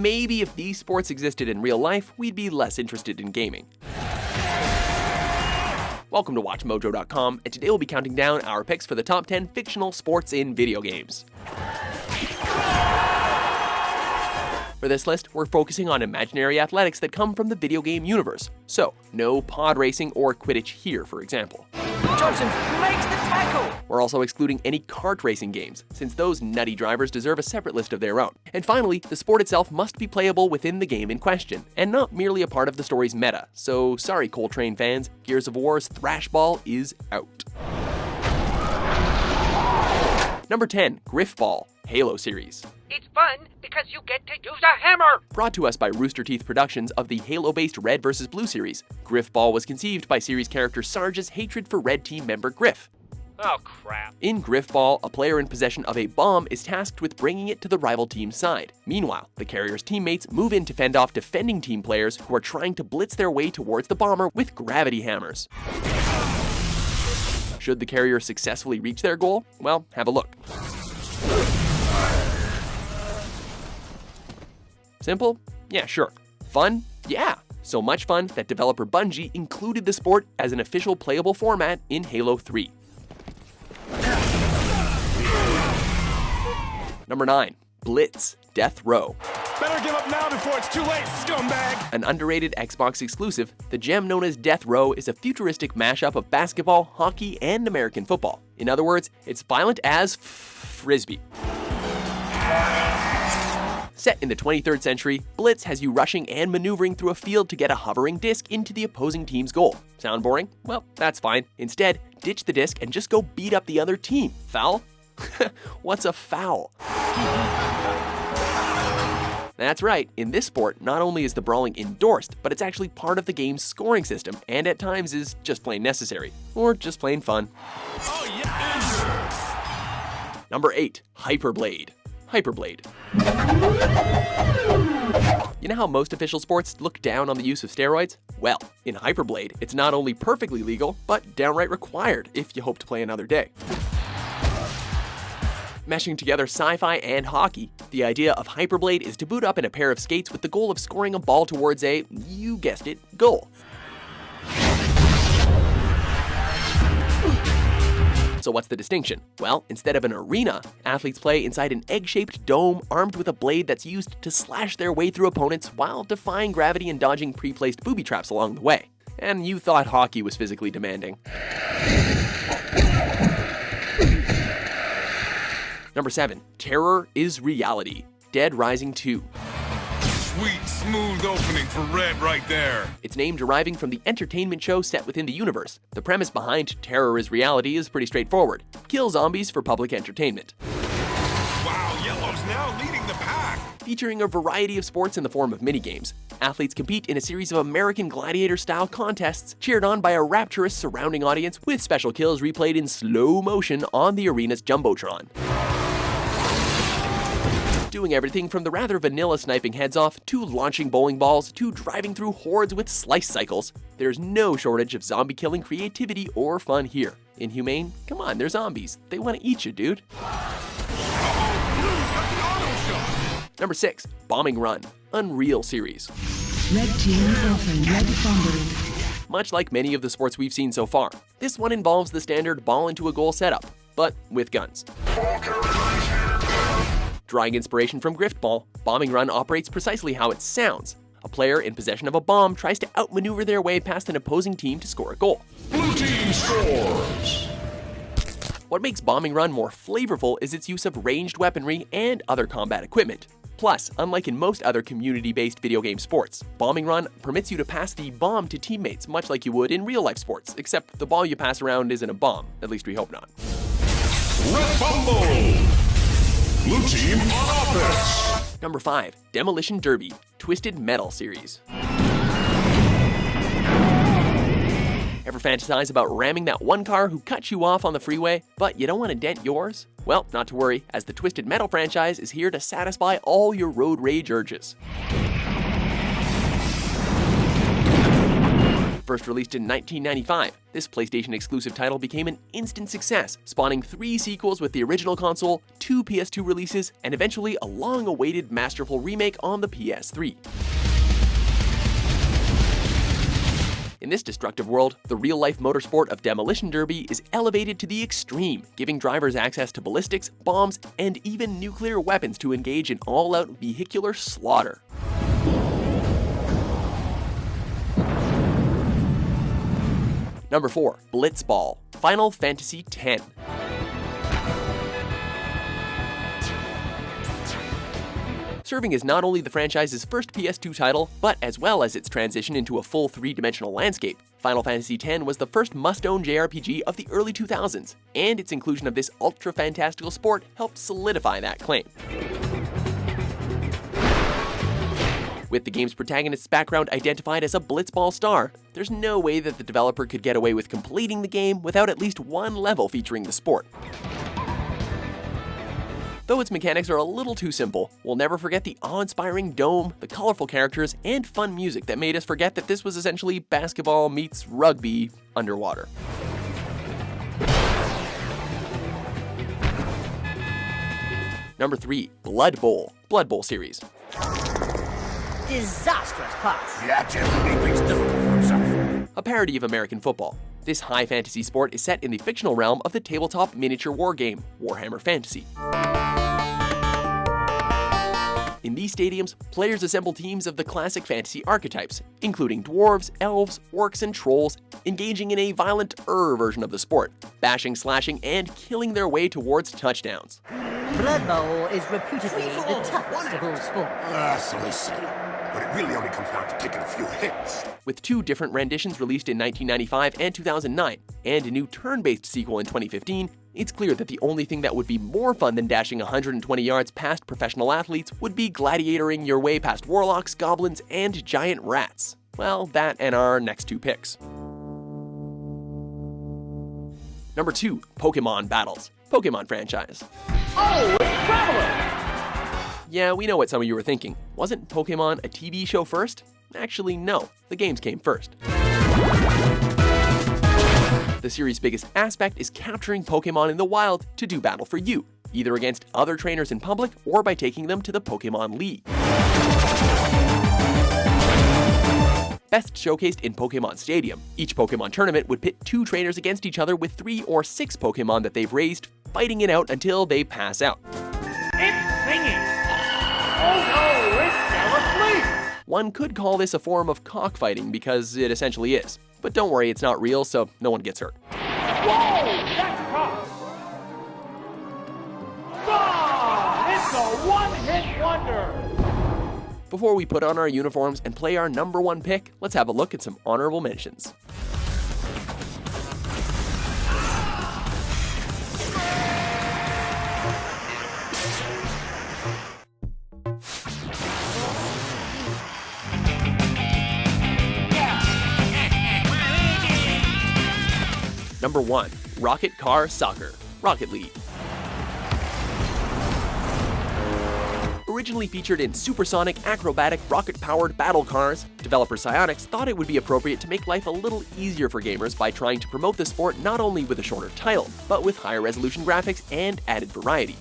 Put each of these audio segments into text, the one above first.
maybe if these sports existed in real life, we'd be less interested in gaming. Welcome to WatchMojo.com, and today we'll be counting down our picks for the top 10 fictional sports in video games. For this list, we're focusing on imaginary athletics that come from the video game universe. So, no pod racing or quiddich here, for example. Johnson makes the tackle! We're also excluding any kart racing games, since those nutty drivers deserve a separate list of their own. And finally, the sport itself must be playable within the game in question, and not merely a part of the story's meta. So sorry, Coletrain fans, Gears of War's Thrashball is out. Number 10, Grifball, Halo series. It's fun because you get to use a hammer! Brought to us by Rooster Teeth Productions of the Halo-based Red vs. Blue series, Grifball was conceived by series character Sarge's hatred for Red Team member Griff. Oh crap. In Grifball, a player in possession of a bomb is tasked with bringing it to the rival team's side. Meanwhile, the carrier's teammates move in to fend off defending team players who are trying to blitz their way towards the bomber with gravity hammers. Should the carrier successfully reach their goal? Well, have a look. Simple? Yeah, sure. Fun? Yeah. So much fun that developer Bungie included the sport as an official playable format in Halo 3. Number 9, Blitz Deathrow. Better give up now before it's too late, scumbag! An underrated Xbox exclusive, the gem known as Death Row is a futuristic mashup of basketball, hockey, and American football. In other words, it's violent as Frisbee. Set in the 23rd century, Blitz has you rushing and maneuvering through a field to get a hovering disc into the opposing team's goal. Sound boring? Well, that's fine. Instead, ditch the disc and just go beat up the other team. Foul? What's a foul? That's right, in this sport, not only is the brawling endorsed, but it's actually part of the game's scoring system, and at times is just plain necessary. Or just plain fun. Oh, yes! Number 8, Hyperblade. Hyperblade. You know how most official sports look down on the use of steroids? Well, in Hyperblade, it's not only perfectly legal, but downright required if you hope to play another day. Meshing together sci-fi and hockey, the idea of Hyperblade is to boot up in a pair of skates with the goal of scoring a ball towards a, you guessed it, goal. So what's the distinction? Well, instead of an arena, athletes play inside an egg-shaped dome armed with a blade that's used to slash their way through opponents while defying gravity and dodging pre-placed booby traps along the way. And you thought hockey was physically demanding. Number 7, Terror is Reality, Dead Rising 2. Sweet, smooth opening for Red right there. Its name deriving from the entertainment show set within the universe. The premise behind Terror is Reality is pretty straightforward. Kill zombies for public entertainment. Wow, Yellow's now leading the pack. Featuring a variety of sports in the form of minigames, athletes compete in a series of American Gladiator-style contests cheered on by a rapturous surrounding audience with special kills replayed in slow motion on the arena's jumbotron. Doing everything from the rather vanilla sniping heads off, to launching bowling balls, to driving through hordes with slice cycles. There's no shortage of zombie killing creativity or fun here. Inhumane? Come on, they're zombies. They want to eat you, dude. Number 6, Bombing Run, Unreal series. Red team offering red fumble. Much like many of the sports we've seen so far, this one involves the standard ball into a goal setup, but with guns. Drawing inspiration from Grifball, Bombing Run operates precisely how it sounds. A player in possession of a bomb tries to outmaneuver their way past an opposing team to score a goal. Blue team scores. What makes Bombing Run more flavorful is its use of ranged weaponry and other combat equipment. Plus, unlike in most other community-based video game sports, Bombing Run permits you to pass the bomb to teammates much like you would in real-life sports, except the ball you pass around isn't a bomb. At least we hope not. Red Bumble. Blue team on offense. Number 5, Demolition Derby, Twisted Metal series. Ever fantasize about ramming that one car who cut you off on the freeway, but you don't want to dent yours? Well, not to worry, as the Twisted Metal franchise is here to satisfy all your road rage urges. First released in 1995, this PlayStation exclusive title became an instant success, spawning 3 sequels with the original console, 2 PS2 releases, and eventually a long-awaited masterful remake on the PS3. In this destructive world, the real-life motorsport of Demolition Derby is elevated to the extreme, giving drivers access to ballistics, bombs, and even nuclear weapons to engage in all-out vehicular slaughter. Number 4. Blitzball, Final Fantasy X. Serving as not only the franchise's first PS2 title, but as well as its transition into a full 3-dimensional landscape, Final Fantasy X was the first must-own JRPG of the early 2000s, and its inclusion of this ultra-fantastical sport helped solidify that claim. With the game's protagonist's background identified as a Blitzball star, there's no way that the developer could get away with completing the game without at least one level featuring the sport. Though its mechanics are a little too simple, we'll never forget the awe-inspiring dome, the colorful characters, and fun music that made us forget that this was essentially basketball meets rugby underwater. Number 3. Blood Bowl, Blood Bowl series. Disastrous pass. Yeah, Jim, he makes things difficult for himself. A parody of American football. This high fantasy sport is set in the fictional realm of the tabletop miniature war game, Warhammer Fantasy. In these stadiums, players assemble teams of the classic fantasy archetypes, including dwarves, elves, orcs, and trolls, engaging in a violent-er version of the sport, bashing, slashing, and killing their way towards touchdowns. Blood Bowl is reputedly the toughest of all sports. So they say. But it really only comes down to taking a few hits. With 2 different renditions released in 1995 and 2009, and a new turn-based sequel in 2015, it's clear that the only thing that would be more fun than dashing 120 yards past professional athletes would be gladiatoring your way past warlocks, goblins, and giant rats. Well, that and our next 2 picks. Number 2. Pokemon Battles, Pokemon franchise. Oh, it's Traveler! Yeah, we know what some of you were thinking. Wasn't Pokemon a TV show first? Actually, no. The games came first. The series' biggest aspect is capturing Pokemon in the wild to do battle for you, either against other trainers in public or by taking them to the Pokemon League. Best showcased in Pokemon Stadium. Each Pokemon tournament would pit 2 trainers against each other with 3 or 6 Pokemon that they've raised, fighting it out until they pass out. It's singing! Oh no, it's fell asleep! One could call this a form of cockfighting because it essentially is. But don't worry, it's not real, so no one gets hurt. Whoa, that's tough! Bomb! It's a one-hit wonder! Before we put on our uniforms and play our number 1 pick, let's have a look at some honorable mentions. Number 1. Rocket Car Soccer, Rocket League. Originally featured in supersonic, acrobatic, rocket-powered battle cars, developer Psyonix thought it would be appropriate to make life a little easier for gamers by trying to promote the sport not only with a shorter title, but with higher resolution graphics and added variety.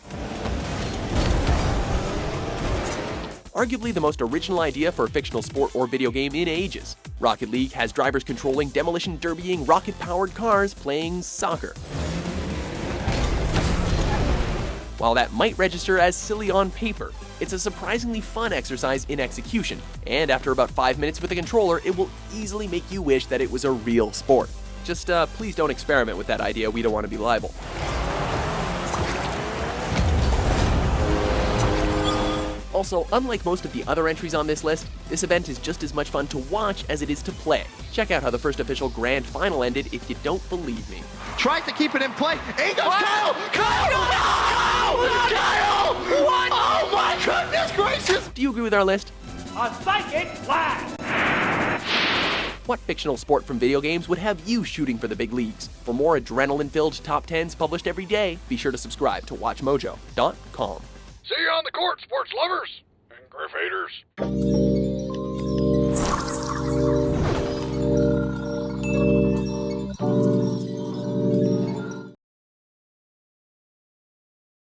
Arguably the most original idea for a fictional sport or video game in ages. Rocket League has drivers controlling demolition derbying rocket-powered cars playing soccer. While that might register as silly on paper, it's a surprisingly fun exercise in execution, and after about 5 minutes with a controller, it will easily make you wish that it was a real sport. Just please don't experiment with that idea, we don't want to be liable. Also, unlike most of the other entries on this list, this event is just as much fun to watch as it is to play. Check out how the first official grand final ended if you don't believe me. Tries to keep it in play. He goes, Kyle! Kyle! No! Kyle! What? Oh my goodness gracious! Do you agree with our list? A psychic blast! What fictional sport from video games would have you shooting for the big leagues? For more adrenaline-filled top 10s published every day, be sure to subscribe to WatchMojo.com. See you on the court, sports lovers and Griff haters.